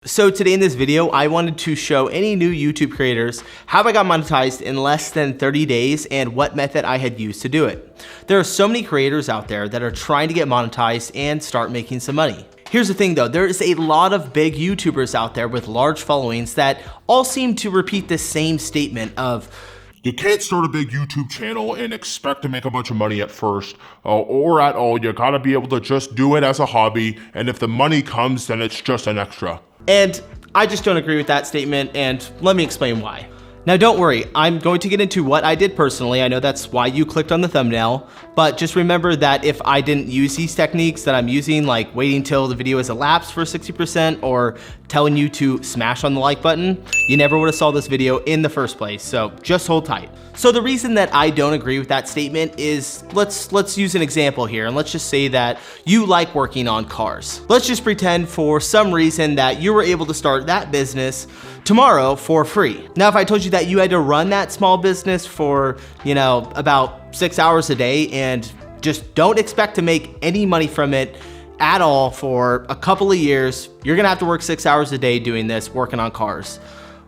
So today in this video, I wanted to show any new YouTube creators how I got monetized in less than 30 days and what method I had used to do it. There are so many creators out there that are trying to get monetized and start making some money. Here's the thing though, there is a lot of big YouTubers out there with large followings that all seem to repeat the same statement of, you can't start a big YouTube channel and expect to make a bunch of money at first or at all. You gotta be able to just do it as a hobby, and if the money comes, then it's just an extra. And I just don't agree with that statement, and let me explain why. Now don't worry, I'm going to get into what I did personally. I know that's why you clicked on the thumbnail, but just remember that if I didn't use these techniques that I'm using, like waiting till the video is elapsed for 60% or telling you to smash on the like button, you never would have saw this video in the first place, so just hold tight. So the reason that I don't agree with that statement is, let's use an example here, and let's just say that you like working on cars. Let's just pretend for some reason that you were able to start that business tomorrow for free. Now, if I told you that you had to run that small business for, about 6 hours a day and just don't expect to make any money from it at all for a couple of years, you're gonna have to work 6 hours a day doing this, working on cars.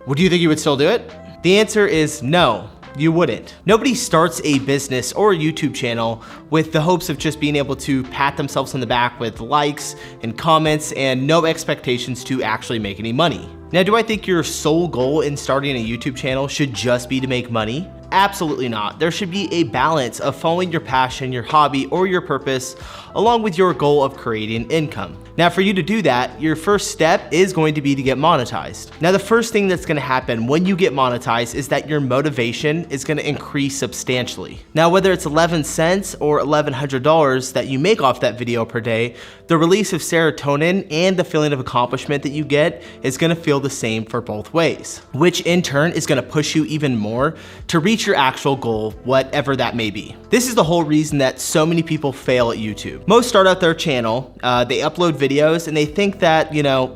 Would you think you would still do it? The answer is no. You wouldn't. Nobody starts a business or a YouTube channel with the hopes of just being able to pat themselves on the back with likes and comments and no expectations to actually make any money. Now, do I think your sole goal in starting a YouTube channel should just be to make money? Absolutely not. There should be a balance of following your passion, your hobby, or your purpose, along with your goal of creating income. Now, for you to do that, your first step is going to be to get monetized. Now, the first thing that's gonna happen when you get monetized is that your motivation is gonna increase substantially. Now, whether it's 11 cents or $1,100 that you make off that video per day, the release of serotonin and the feeling of accomplishment that you get is gonna feel the same for both ways, which in turn is gonna push you even more to reach your actual goal, whatever that may be. This is the whole reason that so many people fail at YouTube. Most start out their channel, they upload videos and they think that,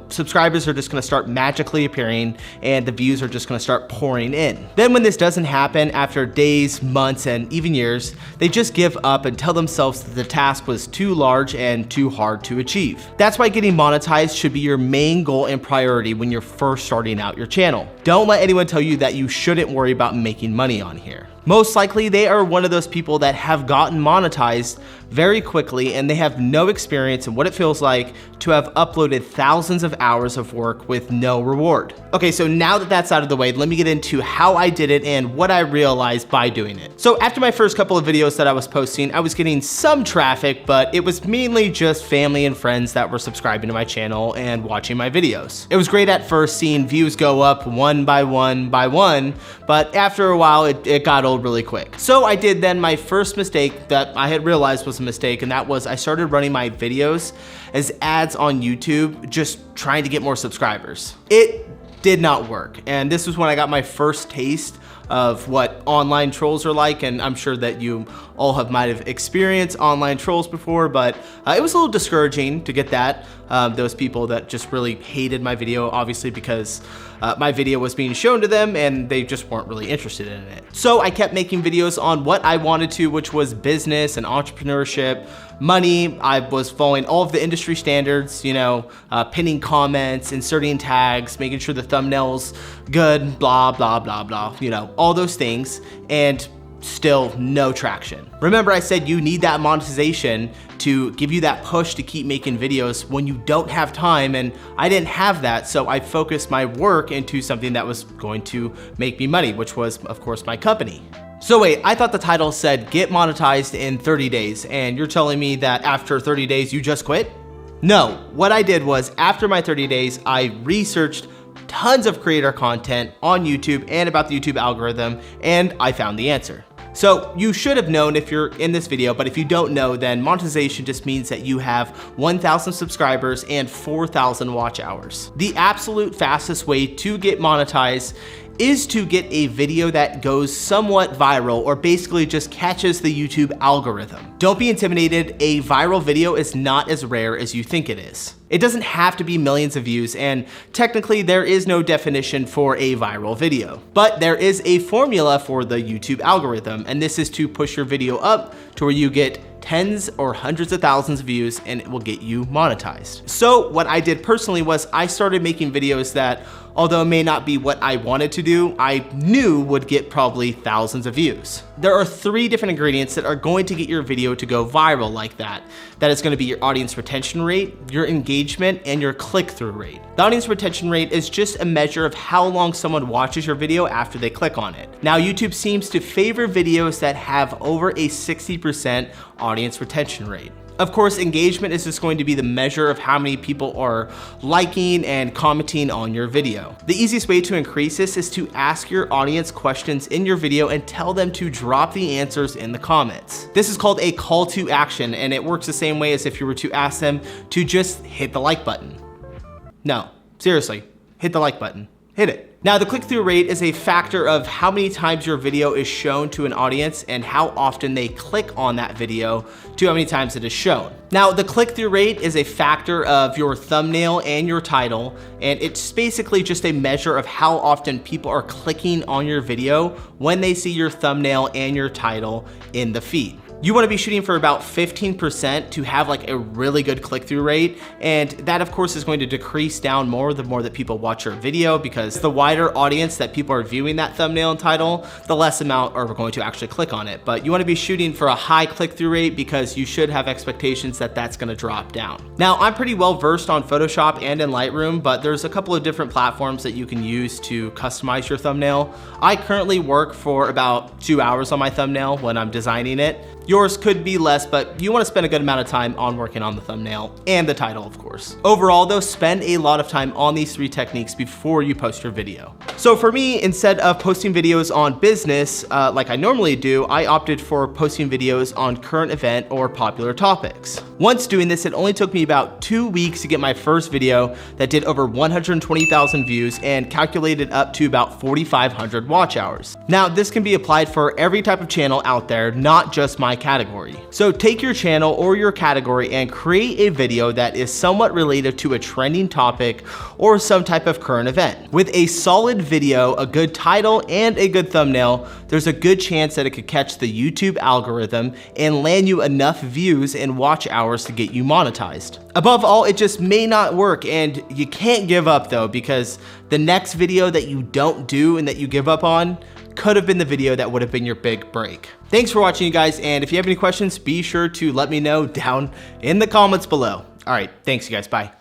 subscribers are just gonna start magically appearing and the views are just gonna start pouring in. Then when this doesn't happen after days, months, and even years, they just give up and tell themselves that the task was too large and too hard to achieve. That's why getting monetized should be your main goal and priority when you're first starting out your channel. Don't let anyone tell you that you shouldn't worry about making money on here. Most likely they are one of those people that have gotten monetized very quickly and they have no experience in what it feels like to have uploaded thousands of hours of work with no reward. Okay, so now that that's out of the way, let me get into how I did it and what I realized by doing it. So after my first couple of videos that I was posting, I was getting some traffic, but it was mainly just family and friends that were subscribing to my channel and watching my videos. It was great at first seeing views go up one by one by one, but after a while it got old really quick. So I did then my first mistake that I had realized was a mistake, and that was I started running my videos as ads on YouTube, just trying to get more subscribers. It did not work, and this was when I got my first taste of what online trolls are like, and I'm sure that you all might have experienced online trolls before, but it was a little discouraging to get that. Those people that just really hated my video, obviously because my video was being shown to them and they just weren't really interested in it. So I kept making videos on what I wanted to, which was business and entrepreneurship, money. I was following all of the industry standards, pinning comments, inserting tags, making sure the thumbnail's good, blah, blah, blah, blah, all those things, and still no traction. Remember, I said you need that monetization to give you that push to keep making videos when you don't have time, and I didn't have that, so I focused my work into something that was going to make me money, which was, of course, my company. So wait, I thought the title said get monetized in 30 days, and you're telling me that after 30 days you just quit? No, what I did was after my 30 days, I researched tons of creator content on YouTube and about the YouTube algorithm, and I found the answer. So you should have known if you're in this video, but if you don't know, then monetization just means that you have 1,000 subscribers and 4,000 watch hours. The absolute fastest way to get monetized is to get a video that goes somewhat viral or basically just catches the YouTube algorithm. Don't be intimidated, a viral video is not as rare as you think it is. It doesn't have to be millions of views, and technically there is no definition for a viral video. But there is a formula for the YouTube algorithm, and this is to push your video up to where you get tens or hundreds of thousands of views and it will get you monetized. So what I did personally was I started making videos that, although it may not be what I wanted to do, I knew would get probably thousands of views. There are 3 different ingredients that are going to get your video to go viral like that. That is going to be your audience retention rate, your engagement, and your click-through rate. The audience retention rate is just a measure of how long someone watches your video after they click on it. Now, YouTube seems to favor videos that have over a 60% audience retention rate. Of course, engagement is just going to be the measure of how many people are liking and commenting on your video. The easiest way to increase this is to ask your audience questions in your video and tell them to drop the answers in the comments. This is called a call to action, and it works the same way as if you were to ask them to just hit the like button. No, seriously, hit the like button. Hit it. Now, the click-through rate is a factor of how many times your video is shown to an audience and how often they click on that video to how many times it is shown. Now, the click-through rate is a factor of your thumbnail and your title, and it's basically just a measure of how often people are clicking on your video when they see your thumbnail and your title in the feed. You want to be shooting for about 15% to have like a really good click-through rate, and that of course is going to decrease down more the more that people watch your video, because the wider audience that people are viewing that thumbnail and title, the less amount are going to actually click on it. But you want to be shooting for a high click-through rate because you should have expectations that that's going to drop down. Now, I'm pretty well versed on Photoshop and in Lightroom, but there's a couple of different platforms that you can use to customize your thumbnail. I currently work for about 2 hours on my thumbnail when I'm designing it. Yours could be less, but you want to spend a good amount of time on working on the thumbnail and the title, of course. Overall though, spend a lot of time on these 3 techniques before you post your video. So for me, instead of posting videos on business like I normally do, I opted for posting videos on current event or popular topics. Once doing this, it only took me about 2 weeks to get my first video that did over 120,000 views and calculated up to about 4,500 watch hours. Now, this can be applied for every type of channel out there, not just my category. So take your channel or your category and create a video that is somewhat related to a trending topic or some type of current event. With a solid video, a good title, and a good thumbnail, there's a good chance that it could catch the YouTube algorithm and land you enough views and watch hours to get you monetized. Above all, it just may not work, and you can't give up though, because the next video that you don't do and that you give up on could have been the video that would have been your big break. Thanks for watching, you guys, and if you have any questions, be sure to let me know down in the comments below. All right, thanks you guys, bye.